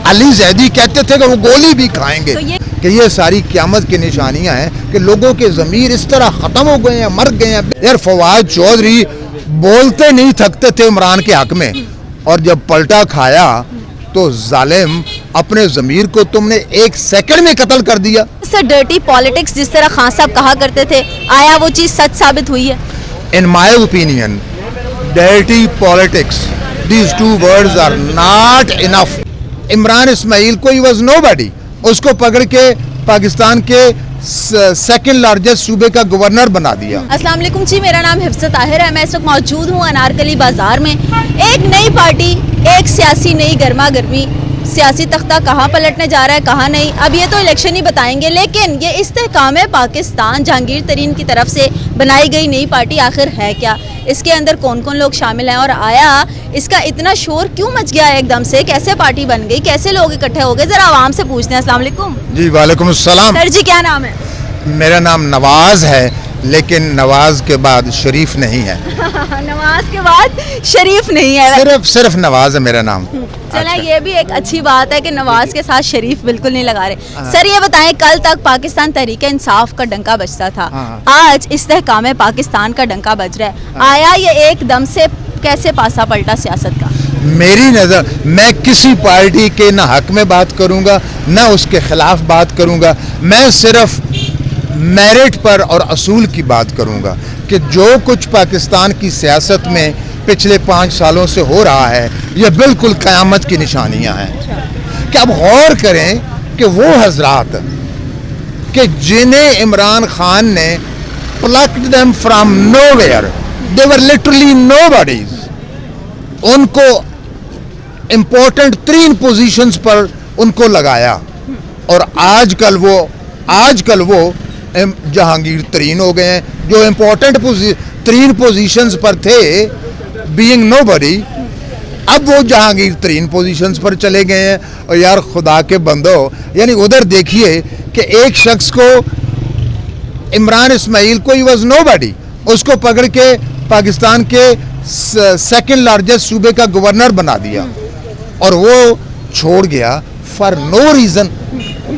علی زیدی کہتے تھے کہ وہ گولی بھی کھائیں گے کہ یہ ساری قیامت کی نشانیاں ہیں کہ لوگوں کے ضمیر اس طرح ختم ہو گئے ہیں, مر گئے ہیں. یار فواد چودھری بولتے نہیں تھکتے تھے عمران کے حق میں, اور جب پلٹا کھایا تو ظالم اپنے ضمیر کو تم نے ایک سیکنڈ میں قتل کر دیا. ڈرٹی پالیٹکس جس طرح خان صاحب کہا کرتے تھے, آیا وہ چیز سچ ثابت ہوئی ہے؟ In my opinion, dirty politics, these two words are not enough. Imran اسماعیل کو he was nobody. اس کو پکڑ کے پاکستان کے سیکنڈ لارجسٹ صوبے کا گورنر بنا دیا. السلام علیکم جی, میرا نام حفظت طاہر ہے. میں اس وقت موجود ہوں انارکلی بازار میں. ایک نئی پارٹی, ایک سیاسی نئی گرما گرمی, سیاسی تختہ کہاں پلٹنے جا رہا ہے کہاں نہیں, اب یہ تو الیکشن ہی بتائیں گے. لیکن یہ استحکام پاکستان جہانگیر ترین کی طرف سے بنائی گئی نئی پارٹی آخر ہے کیا؟ اس کے اندر کون کون لوگ شامل ہیں, اور آیا اس کا اتنا شور کیوں مچ گیا ہے ایک دم سے؟ کیسے پارٹی بن گئی, کیسے لوگ اکٹھے ہو گئے؟ ذرا عوام سے پوچھتے ہیں. السلام علیکم جی. وعلیکم السلام. سر جی کیا نام ہے؟ میرا نام نواز ہے, لیکن نواز کے بعد شریف نہیں ہے. نواز کے بعد شریف نہیں ہے, صرف نواز ہے میرا نام. چلیں یہ بھی ایک اچھی بات ہے کہ نواز کے ساتھ شریف بالکل نہیں لگا رہے. سر یہ بتائیں, کل تک پاکستان تحریک انصاف کا ڈنکا بجتا تھا, آج استحکام پاکستان کا ڈنکا بج رہا ہے. آیا یہ ایک دم سے کیسے پاسا پلٹا سیاست کا؟ میری نظر میں کسی پارٹی کے نہ حق میں بات کروں گا نہ اس کے خلاف بات کروں گا. میں صرف میرٹ پر اور اصول کی بات کروں گا کہ جو کچھ پاکستان کی سیاست میں پچھلے 5 سالوں سے ہو رہا ہے یہ بالکل قیامت کی نشانیاں ہیں. کہ اب غور کریں کہ وہ حضرات کہ جنہیں عمران خان نے plucked them from nowhere, they were literally nobodies, ان کو امپورٹنٹ 3 پوزیشنز پر ان کو لگایا, اور آج کل وہ جہانگیر ترین ہو گئے ہیں. جو امپورٹنٹ 3 پوزیشنز پر تھے being nobody, اب وہ جہانگیر ترین پوزیشنز پر چلے گئے ہیں. اور یار خدا کے بندو, یعنی ادھر دیکھیے کہ ایک شخص کو عمران اسماعیل کو he was nobody, اس کو پکڑ کے پاکستان کے سیکنڈ لارجسٹ صوبے کا گورنر بنا دیا, اور وہ چھوڑ گیا فار نو ریزن.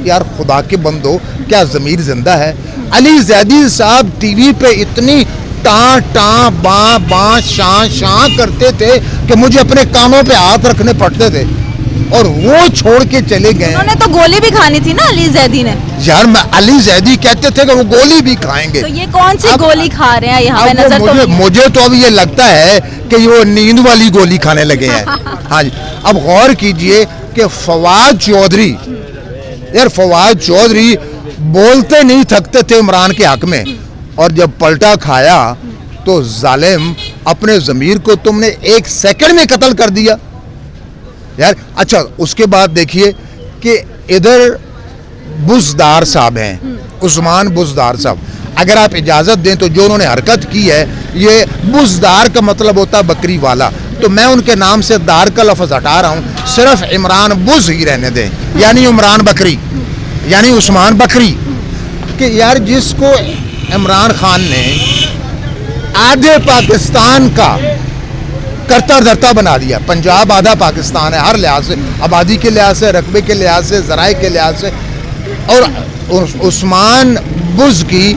یار خدا کے بندو, کیا ضمیر زندہ ہے؟ علی زیدی صاحب ٹی وی پہ اتنی ٹاں باں شاں کرتے تھے کہ مجھے اپنے کانوں پہ ہاتھ رکھنے پڑتے تھے, اور وہ چھوڑ کے چلے گئے. انہوں نے تو گولی بھی کھانی تھی نا علی زیدی نے. یار میں علی زیدی کہتے تھے کہ وہ گولی بھی کھائیں گے. تو یہ کون سی گولی کھا رہے ہیں یہاں پہ؟ نظر مجھے تو اب یہ لگتا ہے کہ وہ نیند والی گولی کھانے لگے ہیں. ہاں جی. اب غور کیجئے کہ فواد چودھری بولتے نہیں تھکتے تھے عمران کے حق میں, اور جب پلٹا کھایا تو ظالم اپنے ضمیر کو تم نے ایک سیکنڈ میں قتل کر دیا. یار اچھا, اس کے بعد دیکھیے کہ ادھر بزدار صاحب ہیں, عثمان بزدار صاحب. اگر آپ اجازت دیں تو جو انہوں نے حرکت کی ہے, یہ بزدار کا مطلب ہوتا ہے بکری والا, تو میں ان کے نام سے دار کا لفظ ہٹا رہا ہوں, صرف عمران بز ہی رہنے دیں, یعنی عمران بکری, یعنی عثمان بکری. کہ یار جس کو عمران خان نے آدھے پاکستان کا کرتا دھرتا بنا دیا, پنجاب آدھا پاکستان ہے ہر لحاظ سے, آبادی کے لحاظ سے, رقبے کے لحاظ سے, ذرائع کے لحاظ سے, اور عثمان بز کی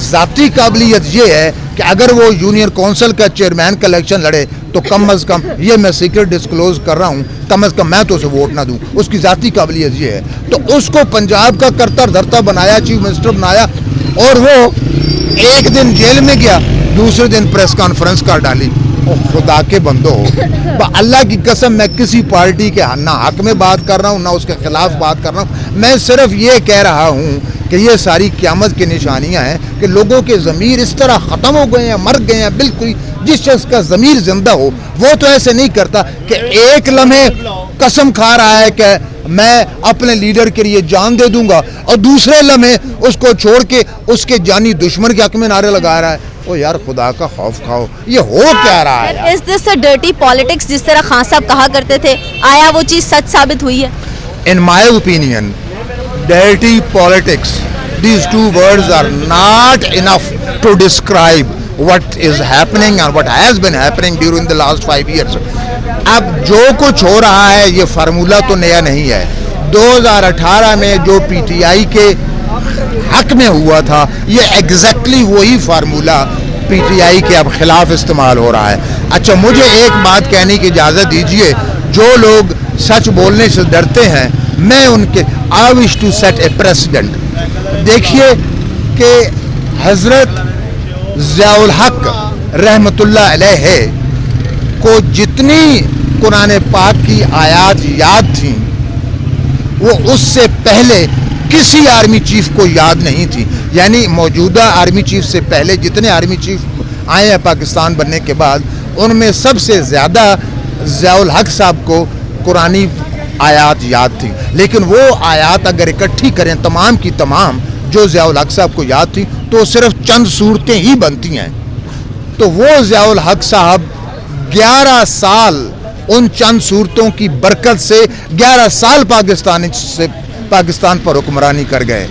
ذاتی قابلیت یہ ہے کہ اگر وہ یونین کونسل کا چیئرمین کا الیکشن لڑے تو کم از کم, یہ میں سیکرٹ ڈسکلوز کر رہا ہوں, کم از کم میں تو اسے ووٹ نہ دوں. اس کی ذاتی قابلیت یہ ہے. تو اس کو پنجاب کا کرتا دھرتا بنایا, چیف منسٹر بنایا, اور وہ ایک دن جیل میں گیا, دوسرے دن پریس کانفرنس کر ڈالی. خدا کے بندو, اللہ کی قسم میں کسی پارٹی کے نہ حق میں بات کر رہا ہوں نہ اس کے خلاف بات کر رہا ہوں. میں صرف یہ کہہ رہا ہوں کہ یہ ساری قیامت کی نشانیاں ہیں کہ لوگوں کے ضمیر اس طرح ختم ہو گئے ہیں, مر گئے ہیں. بالکل جس شخص کا ضمیر زندہ ہو وہ تو ایسے نہیں کرتا کہ ایک لمحے قسم کھا رہا ہے کہ میں اپنے لیڈر کے لیے جان دے دوں گا, اور دوسرے لمحے اس کو چھوڑ کے اس کے جانی دشمن کے حق میں نعرے لگا رہا ہے. او یار خدا کا خوف کھاؤ, یہ ہو کیا رہا ہے؟ Is this a dirty politics جس طرح خان صاحب کہا کرتے تھے, آیا وہ چیز سچ ثابت ہوئی ہے؟ In my opinion, dirty politics, these 2 words are not enough to describe what is happening and what has been happening during the last 5 years. اب جو کچھ ہو رہا ہے یہ فارمولہ تو نیا نہیں ہے. 2018 میں جو پی ٹی آئی کے حق میں ہوا تھا یہ ایگزیکٹلی وہی فارمولہ پی ٹی آئی کے اب خلاف استعمال ہو رہا ہے. اچھا مجھے ایک بات کہنے کی اجازت دیجئے, جو لوگ سچ بولنے سے ڈرتے ہیں میں ان کے I wish to set a precedent. دیکھیے کہ حضرت ضیاء الحق رحمت اللہ علیہ کو جتنی قرآن پاک کی آیات یاد تھیں وہ اس سے پہلے کسی آرمی چیف کو یاد نہیں تھی. یعنی موجودہ آرمی چیف سے پہلے جتنے آرمی چیف آئے ہیں پاکستان بننے کے بعد ان میں سب سے زیادہ ضیاء الحق صاحب کو قرآنی آیات یاد تھی. لیکن وہ آیات اگر اکٹھی کریں تمام کی تمام جو ضیاء الحق صاحب کو یاد تھی تو صرف چند صورتیں ہی بنتی ہیں. تو وہ ضیاء الحق صاحب 11 سال ان چند صورتوں کی برکت سے 11 سال پاکستان پر حکمرانی کر گئے.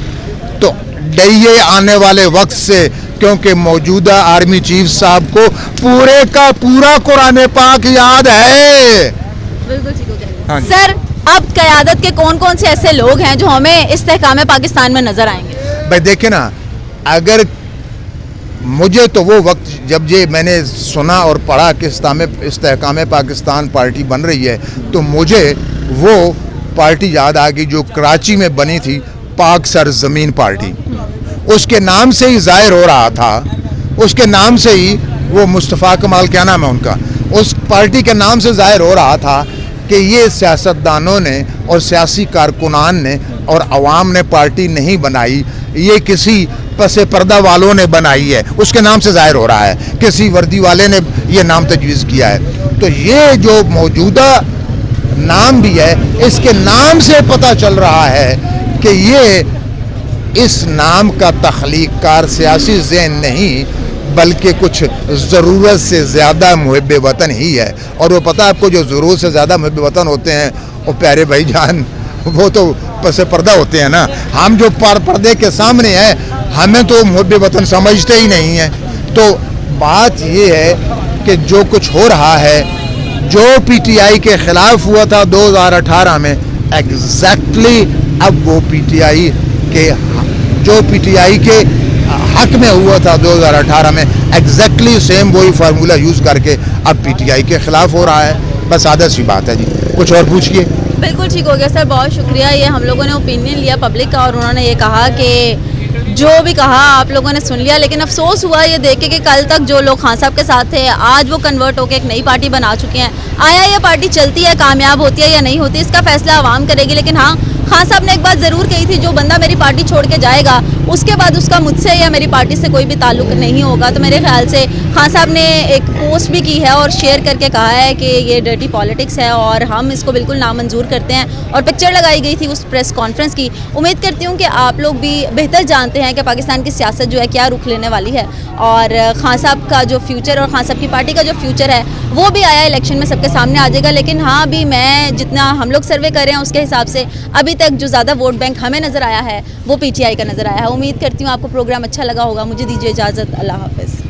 تو ڈریے آنے والے وقت سے, کیونکہ موجودہ آرمی چیف صاحب کو پورے کا پورا قرآن پاک یاد ہے. بالکل ٹھیک ہو گیا. سر اب قیادت کے کون کون سے ایسے لوگ ہیں جو ہمیں استحکام پاکستان میں نظر آئیں گے؟ بھائی دیکھیں نا, اگر مجھے تو وہ وقت جب یہ میں نے سنا اور پڑھا کہ استحکام پاکستان پارٹی بن رہی ہے تو مجھے وہ پارٹی یاد آ گئی جو کراچی میں بنی تھی, پاک سر زمین پارٹی. اس کے نام سے ہی ظاہر ہو رہا تھا, اس کے نام سے ہی وہ مصطفیٰ کمال کیا نام ہے ان کا, اس پارٹی کے نام سے ظاہر ہو رہا تھا کہ یہ سیاستدانوں نے اور سیاسی کارکنان نے اور عوام نے پارٹی نہیں بنائی, یہ کسی پس پردہ والوں نے بنائی ہے. اس کے نام سے ظاہر ہو رہا ہے, کسی وردی والے نے یہ نام تجویز کیا ہے. تو یہ جو موجودہ نام بھی ہے اس کے نام سے پتہ چل رہا ہے کہ یہ اس نام کا تخلیق کار سیاسی ذہن نہیں بلکہ کچھ ضرورت سے زیادہ محب وطن ہی ہے. اور وہ پتہ آپ کو جو ضرورت سے زیادہ محب وطن ہوتے ہیں وہ پیارے بھائی جان وہ تو پس پردہ ہوتے ہیں نا. ہم جو پردے کے سامنے ہیں ہمیں تو محب وطن سمجھتے ہی نہیں ہیں. تو بات یہ ہے کہ جو کچھ ہو رہا ہے, جو پی ٹی آئی کے خلاف ہوا تھا 2018 میں, ایگزیکٹلی اب وہ پی ٹی آئی کے جو پی ٹی آئی کے حق میں ہوا تھا 2018 میں ایگزیکٹلی سیم وہی فارمولہ یوز کر کے اب پی ٹی آئی کے خلاف ہو رہا ہے. بس سادہ سی بات ہے جی. کچھ اور پوچھئے. بالکل ٹھیک ہو گیا سر, بہت شکریہ. یہ ہم لوگوں نے اوپینین لیا پبلک کا اور انہوں نے یہ کہا کہ جو بھی کہا آپ لوگوں نے سن لیا, لیکن افسوس ہوا یہ دیکھ کے کہ کل تک جو لوگ خان صاحب کے ساتھ تھے آج وہ کنورٹ ہو کے ایک نئی پارٹی بنا چکے ہیں. آیا یہ پارٹی چلتی ہے, کامیاب ہوتی ہے یا نہیں ہوتی, اس کا فیصلہ عوام کرے گی. لیکن ہاں, خان صاحب نے ایک بات ضرور کہی تھی, جو بندہ میری پارٹی چھوڑ کے جائے گا اس کے بعد اس کا مجھ سے یا میری پارٹی سے کوئی بھی تعلق نہیں ہوگا. تو میرے خیال سے خان صاحب نے ایک پوسٹ بھی کی ہے اور شیئر کر کے کہا ہے کہ یہ ڈرٹی پالیٹکس ہے اور ہم اس کو بالکل نامنظور کرتے ہیں. اور پکچر لگائی گئی تھی اس پریس کانفرنس کی. امید کرتی ہوں کہ آپ لوگ بھی بہتر جانتے ہیں کہ پاکستان کی سیاست جو ہے کیا رخ لینے والی ہے اور خان صاحب کا جو فیوچر اور خان صاحب کی پارٹی کا جو فیوچر ہے وہ بھی آیا الیکشن میں سب کے سامنے آ جائے گا. لیکن ہاں, ابھی میں جتنا ہم لوگ سروے کر رہے ہیں اس کے حساب سے ابھی تک جو زیادہ ووٹ بینک ہمیں نظر آیا ہے وہ پی ٹی آئی کا نظر آیا ہے. امید کرتی ہوں آپ کو پروگرام اچھا لگا ہوگا. مجھے دیجیے اجازت. اللہ حافظ.